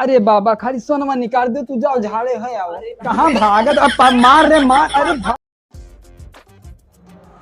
अरे बाबा खाली सोनमा निकाल दे, तू जाओ झाड़े है आओ। कहाँ भागत अब मार रे मार। अरे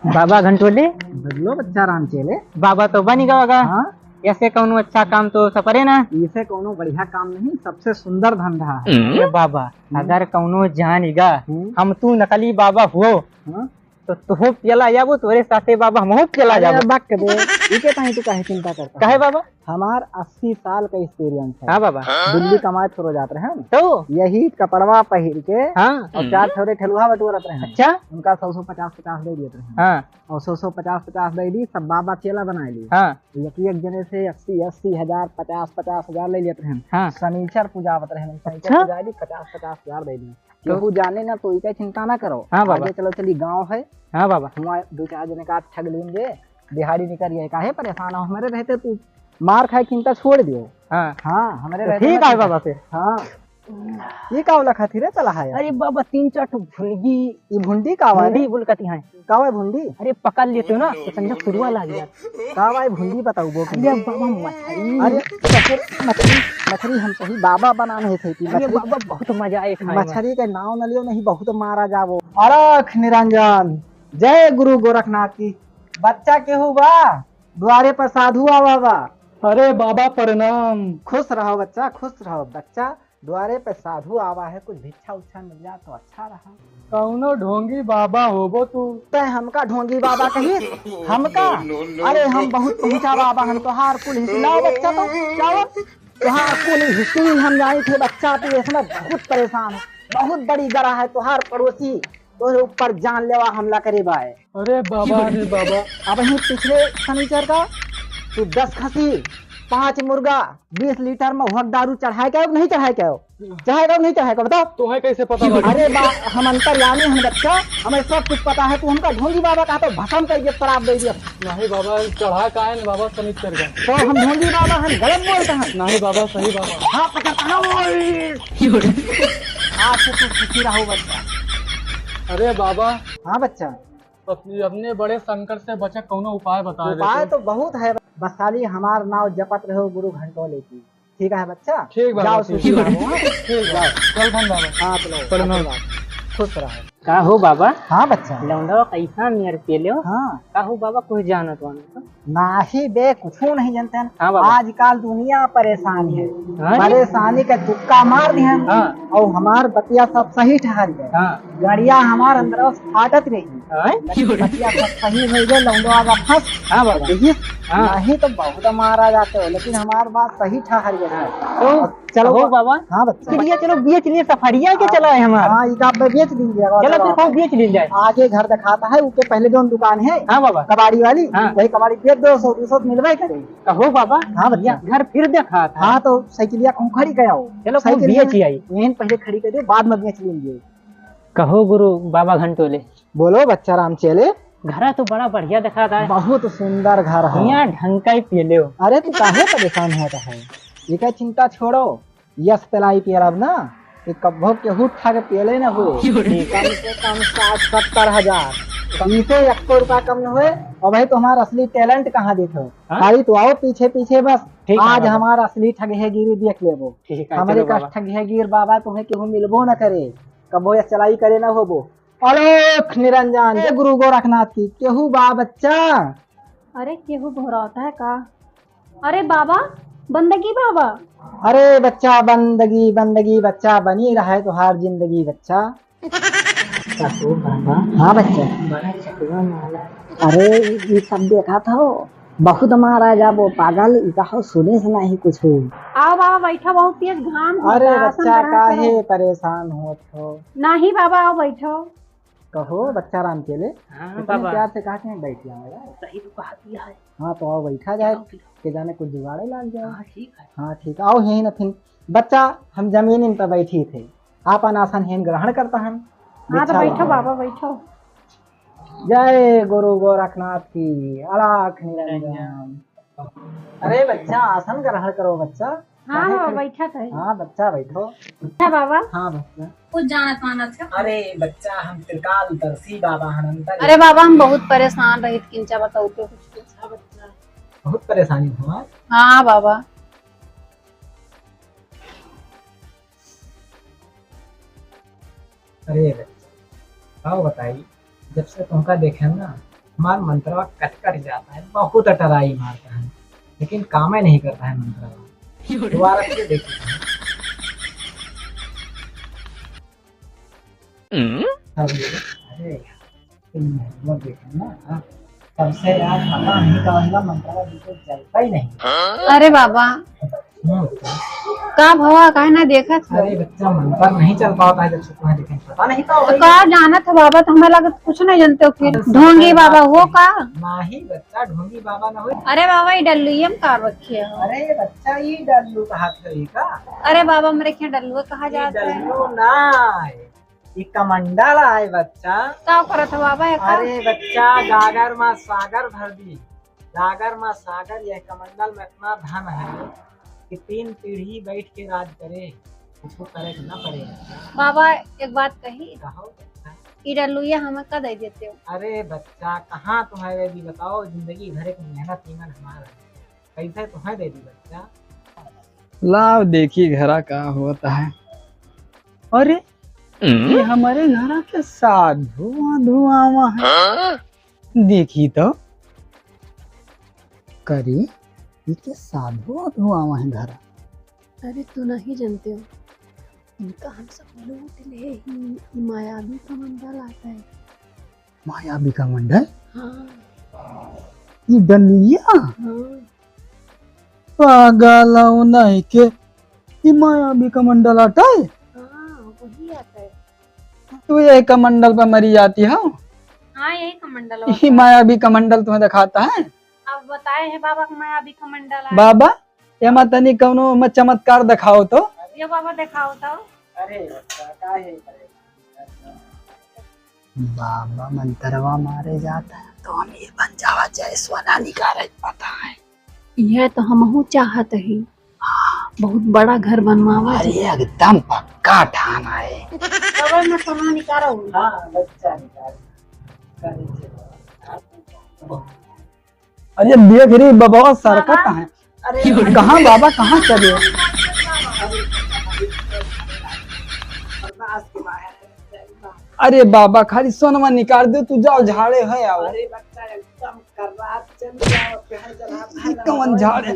बाबा घंटोले बदलो बच्चा राम चेले। बाबा तो बन गया होगा। हाँ ऐसे कौन अच्छा काम तो सपरे ना। इसे कोनो बढ़िया काम नहीं, सबसे सुंदर धंधा है। अरे बाबा अगर कौनो जानेगा हम तू नकली बाबा हो हाँ? तो तू पिला या वो तोरे साथे बाबा हम पिला अरे जाबो। बक दे, इके ताही तू काहे चिंता करता काहे बाबा? हमार 80 साल का एक्सपीरियंस है। हाँ बाबा। दिल्ली कमाए थोड़ा जाते रहे हम, तो यही कपड़वा पहिर के हाँ और 4 छोरे ठेलुआ बटोरत रहे। अच्छा उनका 100-150 दे दिए रहे हाँ और 100-150 दे दी, सब बाबा चेला बना ली। हाँ एक जने से 80 हजार 50 हजार ले लेते रहे। हाँ शनिचर पूजावत रहे, शनिचर अच्छा? पूजा दी 50 हजार दे दी। केहू जाने ना तो इके चिंता ना करो। हाँ बाबा। आगे चलो चली गाँव है, हाँ बाबा। हमारे 2-4 जने का ठग लेंगे, दिहाड़ी निकल गए। काहे परेशान हो, हमारे रहते तू मार खाए चिंता छोड़ दियो। हाँ हाँ हमारे तो रहते ठीक है बाबा फिर। हाँ ये का वाला खातिर है चला है। अरे बाबा 3-4 भुलगी ये भुंडी का वाला भुंडी बुलकती है। का वाला भुंडी अरे पकड़ लेते हो ना तो समझो शुरुआ लग गया। का वाला भुंडी बताऊ वो। अरे बाबा मछली। अरे मछली हम सही बाबा बनाने थे कि अरे बाबा बहुत मजा आए खाए में। मछली के नाव न लियो नहीं, बहुत मारा जावो। अलख निरंजन, जय गुरु गोरखनाथ की। बच्चा केहू बा द्वारे पर साधु आवा बा। अरे बाबा प्रणाम। खुश रहो बच्चा, खुश रहो बच्चा। द्वारे पे साधु आवा है, कुछ भिक्षा उच्छा मिल जाए तो अच्छा रहा। कौनो ढोंगी बाबा होबो तू। तय हमका ढोंगी बाबा कही हमका? अरे हम बहुत पहुंचा बाबा, हम तोहार कुल हिलाओ बच्चा। तो जाओ तोहार कुल हिस्ट्री हम जानी थे बच्चा। तू इसमें बहुत परेशान है, बहुत बड़ी गरा है तोहार पड़ोसी तोरे ऊपर जानलेवा हमला करे बा है। अरे बाबा अरे बाबा। अब ही पिछले शनिचर का तू 10 खसी 5 मुर्गा 20 लीटर में हुक दारू चढ़ाए क्या नहीं चढ़ाए क्या? चढ़ाएगा नहीं चढ़ाएगा बताओ। तुम्हें कैसे पता लगा? अरे हम अंतर्यामी हम बच्चा, हमें सब कुछ पता है। तू हमका ढोंगी बाबा कहा तो भसम कर शराब दे दिया। नहीं बाबा चढ़ा का है बाबा शनिचर का। तो हम ढोंगी बाबा हम गलत बोलते हैं? नहीं बाबा सही बाबा। हाँ पकड़ता आज से तू खुशी रहो बच्चा। अरे बाबा हाँ बच्चा, अपने बड़े संकट से बचे कौनो उपाय बता उपाय दे। तो बहुत है, बस खाली हमार नाव जपत रहो गुरु घंटोले की। ठीक है बच्चा? ठीक बाबा, जाओ ठीक। सुखी रहो। हाँ? ठीक है चल बाबा। हाँ चलो प्रणाम। खुश रहो। का हो बाबा? हाँ बच्चा। लौंडा कैसा नियर पेले हो? हाँ का हो बाबा कुछ जानत वाला? नाही बे कुछ नहीं जानते हैं। हाँ बाबा। आजकल दुनिया परेशान है, हाँ जी? परेशानी का तुक्का मार दिए हाँ और हमार बतिया सब सही ठहर गए। हाँ गड़िया हमार अंदर फाटत रही, हाँ बतिया सब सही हो गए। लौंडवा का फंस हाँ बाबा। यही हाँ। नहीं तो बहुत मारा जाते हो, लेकिन हमार बात सही ठहर गया। तो चलो हो बाबा। हाँ बच्चा। चलिए चलो बेच लिए सफरिया के चला है हमारा। हाँ इका बेच दीजिएगा। चलो फिर खाओ बेच ली जाए। आगे घर दिखाता है, उसके पहले जो दुकान है हाँ बाबा। कबाड़ी वाली, हाँ। वही कबाड़ी पे 200-200 मिलवा करे। कहो बाबा। हाँ बच्चा। घर फिर देखा था। हाँ तो साइकिलिया कौन खड़ी गया हो? चलो खूब साइकिल बेच ही आई। यहीं पहले खड़ी कर दे, बाद में बेच लेंगे। कहो गुरु बाबा घंटोले, बोलो बच्चा राम चेले। घर तो बड़ा बढ़िया दिखा था। बहुत सुंदर घर है। यहाँ ढंग का ही पेले हो। अरे तू काहे परेशान होता है? ये क्या चिंता छोड़ो, यस तलाई पियर अब ना ये कब्बो के हुट ठग पेले न हुए। कम से कम 60-70 हजार, इसे 1 रुपया कम न हुए। और भाई तुम्हारा असली टैलेंट कहाँ देखो? हाँ? खाली तो आओ पीछे पीछे बस। ठीक है आज बाबा। हमारा असली ठग है गिरी देख लेबो। ठीक है हमारे चलो का बाबा। ठग है गिर बाबा तुम्हें केहू मिलबो न करे, कबो या चलाई करे न होबो। अलख निरंजन, जय गुरु गोरखनाथ की। केहू बा बच्चा? अरे केहू घोराता है का? अरे बाबा बंदगी बाबा। अरे बच्चा बंदगी बंदगी बच्चा बनी रहा है तुहार जिंदगी बच्चा। हाँ बच्चा। बड़ा चकवा माला। अरे ये सब देखा था, बहुत मारा जा वो पागल। इका सुने से नहीं कुछ हो। आओ बाबा बैठो, बहुत तेज घाम होता अरे है, आसन बच्चा ग्रहण काहे करो। परेशान हो तो? नहीं बाबा आओ बैठो। कहो बच्चा राम चले। हाँ इतने बाबा। प्यार से कहते हैं बैठ जाओ यार। सही तो कहा दिया है। हाँ तो आओ बैठा जाए, के जाने कुछ जुगाड़े लग जाए। हाँ ठीक है। हाँ ठीक, आओ यही न फिर बच्चा। हम जमीन इन पर बैठी थे, आप आसन हेन ग्रहण करता हम। हाँ तो बिच्छा बैठो लो। बाबा बैठो। जय गुरु गोरखनाथ की। अलख निरंजन। अरे बच्चा आसन ग्रहण करो बच्चा। हाँ काहे बाबा खड़े- बैठा था। हाँ बच्चा बैठो। अच्छा बाबा। हाँ बच्चा। कुछ जानत मानत है? अरे बच्चा हम त्रिकाल दर्शी बाबा अनंत। अरे बाबा हम बहुत परेशान रही, किंचा बताओ तो कुछ। बहुत परेशानी हुआ। हाँ बाबा। अरे आओ बताई, जब से तुमका देखे ना हमार मंत्रवा कट कट जाता है, बहुत अटराई मारता है, लेकिन काम ही नहीं करता है मंत्रवा। दोबारा से देखो। अरे वो देखे ना, तब से यार पता नहीं का मंत्रवा बिल्कुल चलता ही नहीं। अरे बाबा का भवा काहे ना देखा था। अरे बच्चा मंत्र नहीं चल पाता है जब से तुम्हें देखे, पता नहीं का तो का जाना था बाबा, तो हमें लगा कुछ नहीं जानते हो फिर। ढोंगी बाबा वो का? नहीं बच्चा, ढोंगी बाबा ना हो। अरे बाबा ये डल्लू हम कार रखे हो। अरे बच्चा ये डल्लू कहा का? अरे बाबा मेरे क्या डल्लू कहा जाता है? डल्लू ना, ये कमंडल है बच्चा। का करा था बाबा ये का? अरे बच्चा गागर में सागर भर दी, गागर में सागर। यह कमंडल में इतना धन है कि 3 पीढ़ी बैठ के राज करे, उसको करे ना पड़ेगा। बाबा एक बात कही, कहो बच्चा। ये डल्लू हमें का दे देते हो? अरे बच्चा कहाँ तुम्हारे भी बताओ, जिंदगी भर की मेहनत ईमान हमारा कैसे तुम्हें दे दी बच्चा। लाओ देखी घरा का होता है। अरे ये हमारे घर के साथ धुआं धुआं है। देखी तो करी ये साधु धुआं है घर। अरे तू नहीं जानते हो, इनका हम सब लूट ले ही मायावी का मंडल आता है। मायावी का मंडल? हाँ ये डलिया हाँ पागल नहीं के ये मायावी का मंडल आता है। हाँ वही आता है। तू ये कमंडल पर मरी जाती है। हाँ यही कमंडल होता ये है। मायावी कमंडल तुम्हें दिखाता है। अब बताए हैं बाबा कि मैं अभी कमंडल आया। बाबा ये मत तनी कौनो में चमत्कार दिखाओ तो। ये बाबा दिखाओ तो। अरे बच्चा काहे बाबा मंत्रवा मारे जाता है तो हम ये बन जावा जय सोना निकाले पता है। यह तो हम चाहत ही बहुत बड़ा घर बनवावा। अरे एकदम पक्का ठाना है। बाबा मैं सोना निकालो। हाँ बच्चा निकाल। अरे देख रही बाबा सरकत है। अरे कहाँ बाबा कहाँ चले? अरे बाबा खाली सोनमा निकाल दो, तू जाओ झाड़े है आओ। अरे बच्चा एकदम कर रहा, चल जाओ पहल जला। कौन झाड़े?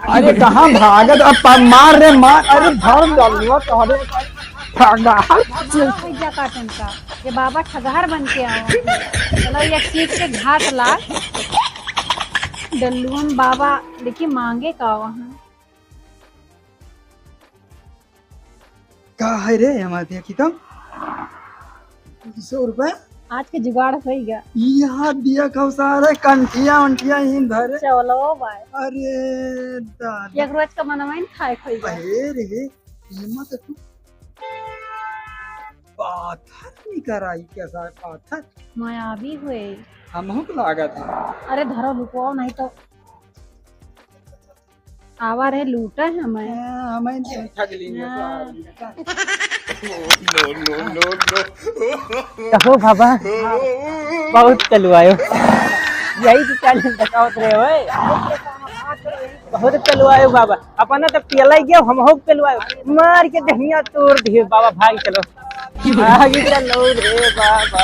अरे कहाँ भागत? अब मार रे मार। अरे धर डालूंगा तोहरे भागा। पैसा काटन का ये बाबा ठगहर बन के आओ। चलो ये चीज के घाट ला डल्लुअन बाबा देखिए मांगे का वहाँ। का है रे हमारे देखी तो 100 रुपए आज के जुगाड़ होगा। यहाँ दिया कब सारे कंठिया उंठिया ही धरे। चलो भाई अरे दादा एक रोज का मनवाइन खाए खोइगा। अरे रे हिम्मत तू पाथर नहीं कराई कैसा पाथर मायावी हुए। हमहु को लागत है। अरे धरो रुको नहीं तो आवा रहे लूटा है हमें। हमें ठग लेंगे कहो बाबा बहुत चलवायो। यही तो चैलेंज दिखावत रहे हो। बहुत चलवायो बाबा, अपना तो पियला गया हम हो चलवायो, मार के दहिया तोड़ दिए बाबा। भाग चलो भाग चलो रे बाबा।